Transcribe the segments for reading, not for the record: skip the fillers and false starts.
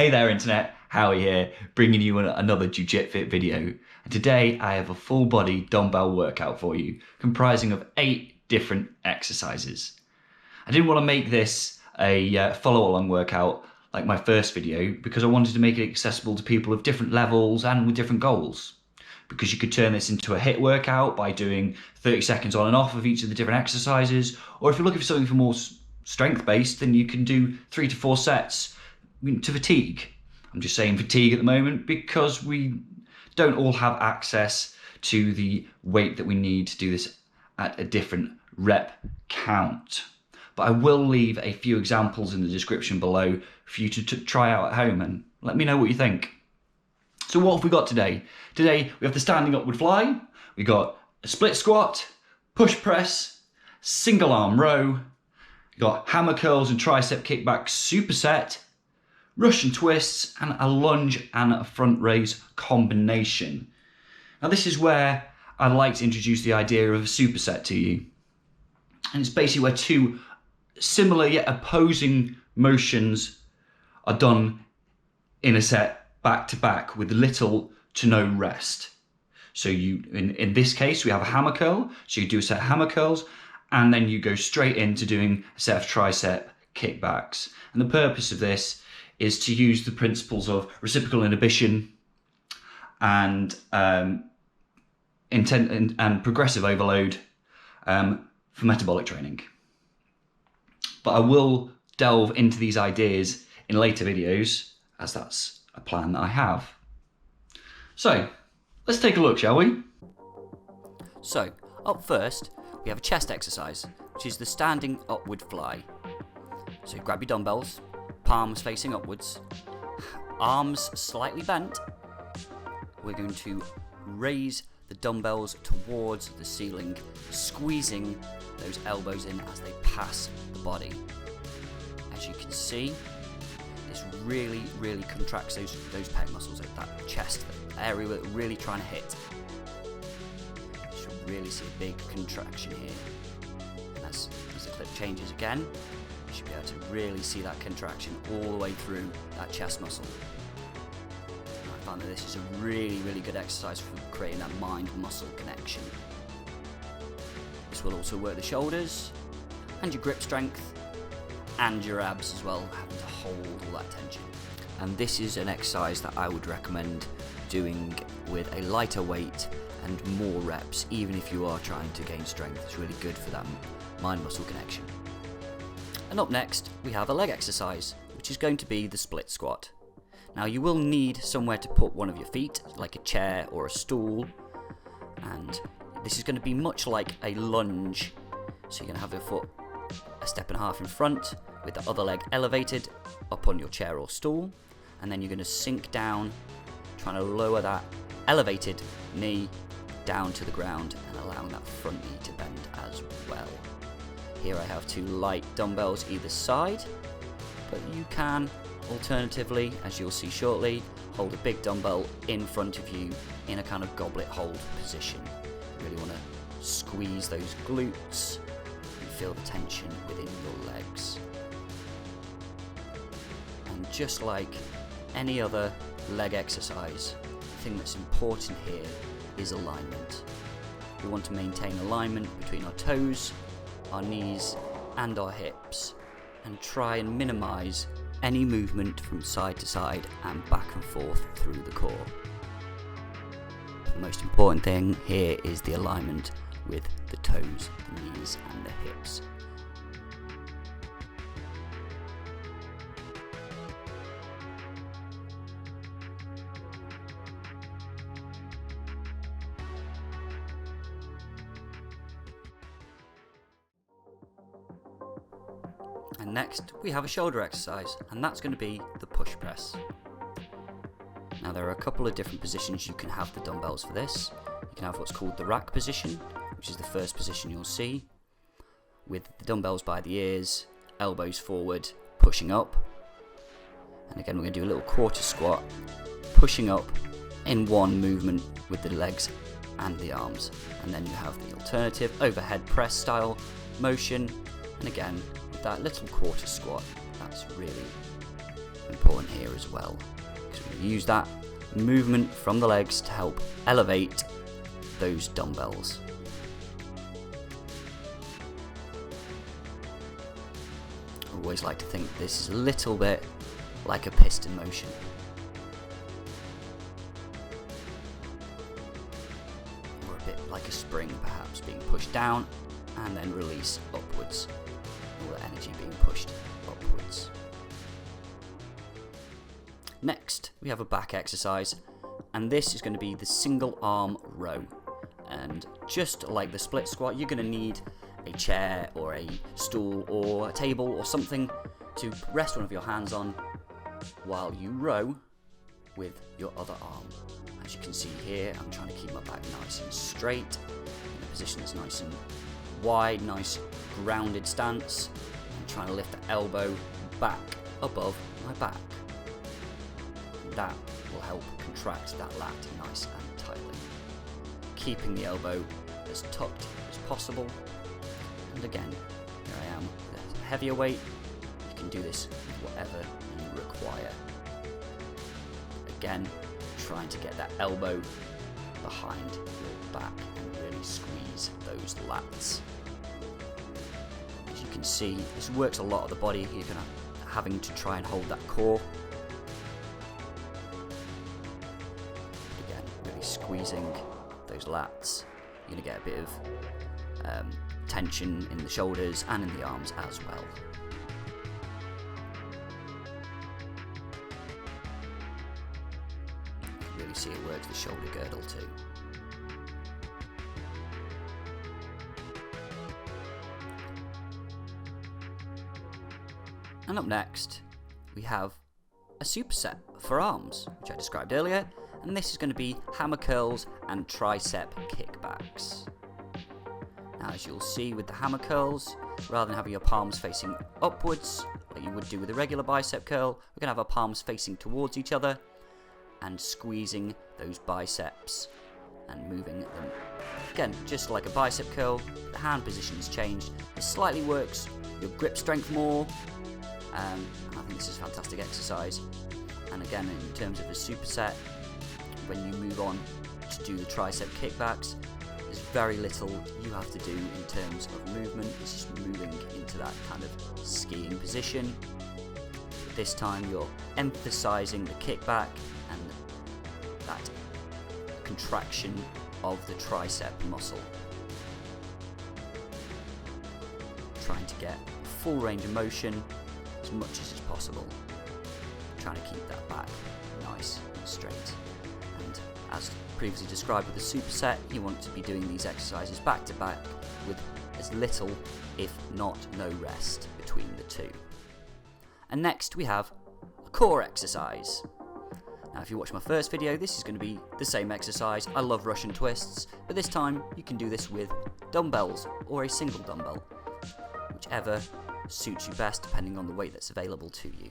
Hey there internet, Howie here, bringing you another Jiu-Jitsu video. And today I have a full body dumbbell workout for you, comprising of 8 different exercises. I didn't want to make this a follow-along workout like my first video because I wanted to make it accessible to people of different levels and with different goals. Because you could turn this into a HIIT workout by doing 30 seconds on and off of each of the different exercises, or if you're looking for something for more strength-based, then you can do 3 to 4 sets to fatigue. I'm just saying fatigue at the moment because we don't all have access to the weight that we need to do this at a different rep count. But I will leave a few examples in the description below for you to try out at home and let me know what you think. So what have we got today? Today we have the standing upward fly, we got a split squat, push press, single arm row, we got hammer curls and tricep kickbacks superset, Russian twists, and a lunge and a front raise combination. Now this is where I'd like to introduce the idea of a superset to you. And it's basically where 2 similar yet opposing motions are done in a set back to back with little to no rest. So you, in this case, we have a hammer curl. So you do a set of hammer curls and then you go straight into doing a set of tricep kickbacks. And the purpose of this is to use the principles of reciprocal inhibition and intent and progressive overload for metabolic training. But I will delve into these ideas in later videos, as that's a plan that I have. So let's take a look, shall we? So up first we have a chest exercise, which is the standing upward fly. So grab your dumbbells, palms facing upwards, arms slightly bent. We're going to raise the dumbbells towards the ceiling, squeezing those elbows in as they pass the body. As you can see, this really contracts those pec muscles, that chest area that we're really trying to hit. You should really see a big contraction here. And as the clip changes again, you should be able to really see that contraction all the way through that chest muscle. And I find that this is a really good exercise for creating that mind-muscle connection. This will also work the shoulders and your grip strength and your abs as well, having to hold all that tension. And this is an exercise that I would recommend doing with a lighter weight and more reps, even if you are trying to gain strength. It's really good for that mind-muscle connection. And up next, we have a leg exercise, which is going to be the split squat. Now you will need somewhere to put one of your feet, like a chair or a stool, and this is going to be much like a lunge. So you're going to have your foot a step and a half in front, with the other leg elevated up on your chair or stool, and then you're going to sink down, trying to lower that elevated knee down to the ground and allowing that front knee to bend as well. Here I have 2 light dumbbells either side, but you can alternatively, as you'll see shortly, hold a big dumbbell in front of you in a kind of goblet hold position. You really want to squeeze those glutes and feel the tension within your legs. And just like any other leg exercise, the thing that's important here is alignment. We want to maintain alignment between our toes, our knees and our hips, and try and minimize any movement from side to side and back and forth through the core. The most important thing here is the alignment with the toes, the knees and the hips. And next we have a shoulder exercise, and that's going to be the push press. Now there are a couple of different positions you can have the dumbbells for this. You can have what's called the rack position, which is the first position you'll see, with the dumbbells by the ears, elbows forward, pushing up. And again we're going to do a little quarter squat, pushing up in one movement with the legs and the arms. And then you have the alternative overhead press style motion, and again with that little quarter squat. That's really important here as well, because we're going to use that movement from the legs to help elevate those dumbbells. I always like to think this is a little bit like a piston motion. Or a bit like a spring, perhaps, being pushed down and then release upwards. All the energy being pushed upwards. Next, we have a back exercise, and this is going to be the single arm row. And just like the split squat, you're going to need a chair or a stool or a table or something to rest one of your hands on while you row with your other arm. As you can see here, I'm trying to keep my back nice and straight, in a position that's nice and wide, nice grounded stance. I'm trying to lift the elbow back above my back. And that will help contract that lat nice and tightly. Keeping the elbow as tucked as possible. And again, here I am with a heavier weight. You can do this with whatever you require. Again, trying to get that elbow behind your back and really squeeze those lats. As you can see, this works a lot of the body. You're going to having to try and hold that core. Again, really squeezing those lats. You're going to get a bit of tension in the shoulders and in the arms as well. You can really see it works the shoulder girdle too. And up next, we have a superset for arms, which I described earlier, and this is going to be hammer curls and tricep kickbacks. Now, as you'll see with the hammer curls, rather than having your palms facing upwards, like you would do with a regular bicep curl, we're going to have our palms facing towards each other and squeezing those biceps and moving them. Again, just like a bicep curl, the hand position's changed. It slightly works your grip strength more. I think this is a fantastic exercise. And again, in terms of the superset, when you move on to do the tricep kickbacks, there's very little you have to do in terms of movement. It's just moving into that kind of skiing position. This time you're emphasizing the kickback and that contraction of the tricep muscle. Trying to get full range of motion as much as is possible. Trying to keep that back nice and straight. And as previously described with the superset, you want to be doing these exercises back to back with as little, if not no rest between the two. And next we have a core exercise. Now if you watch my first video, this is going to be the same exercise. I love Russian twists, but this time you can do this with dumbbells or a single dumbbell, whichever suits you best depending on the weight that's available to you.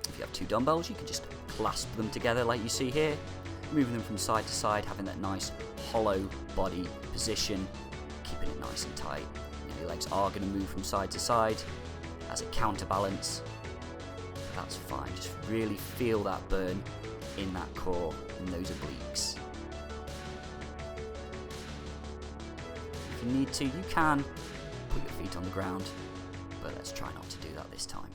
If you have two dumbbells, you can just clasp them together like you see here, moving them from side to side, having that nice hollow body position, keeping it nice and tight. And your legs are going to move from side to side as a counterbalance. That's fine, just really feel that burn in that core, in those obliques. If you need to, you can put your feet on the ground, but let's try not to do that this time.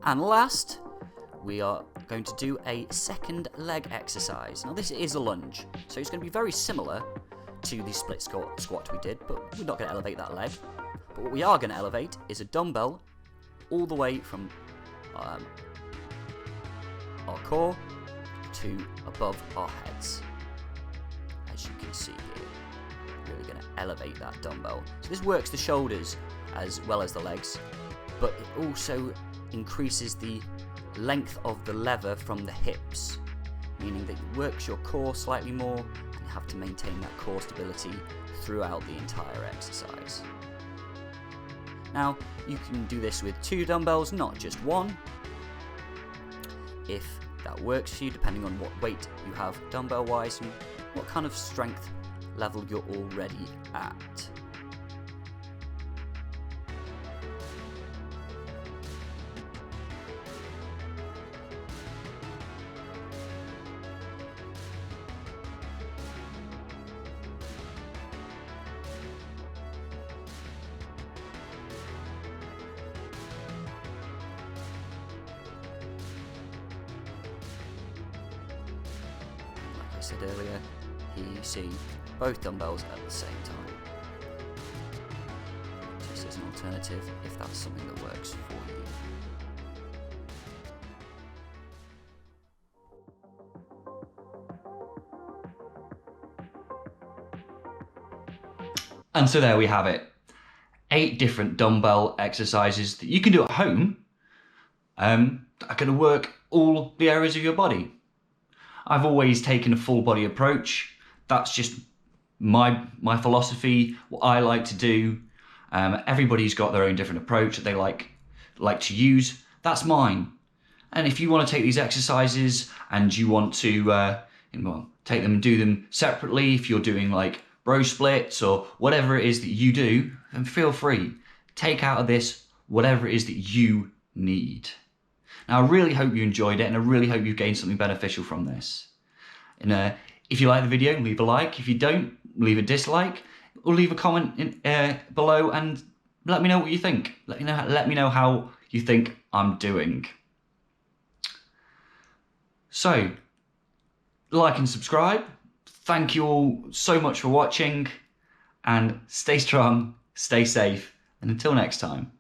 And last, we are going to do a second leg exercise. Now this is a lunge, so it's going to be very similar to the split squat we did, but we're not going to elevate that leg. But what we are going to elevate is a dumbbell all the way from our core to above our heads. As you can see here, really going to elevate that dumbbell. So this works the shoulders as well as the legs, but it also increases the length of the lever from the hips, meaning that it works your core slightly more and you have to maintain that core stability throughout the entire exercise. Now, you can do this with two dumbbells, not just one, if that works for you, depending on what weight you have dumbbell wise and what kind of strength level you're already at. said earlier, here you see both dumbbells at the same time. Just as an alternative, if that's something that works for you. And so there we have it. 8 different dumbbell exercises that you can do at home that are going to work all the areas of your body. I've always taken a full body approach. That's just my philosophy, what I like to do. Everybody's got their own different approach that they like to use. That's mine. And if you want to take these exercises and you want to take them and do them separately, if you're doing like bro splits or whatever it is that you do, then feel free. Take out of this whatever it is that you need. Now, I really hope you enjoyed it, and I really hope you gained something beneficial from this. And if you like the video, leave a like. If you don't, leave a dislike, or leave a comment below and let me know what you think. Let me know how you think I'm doing. So, like and subscribe. Thank you all so much for watching, and stay strong, stay safe, and until next time.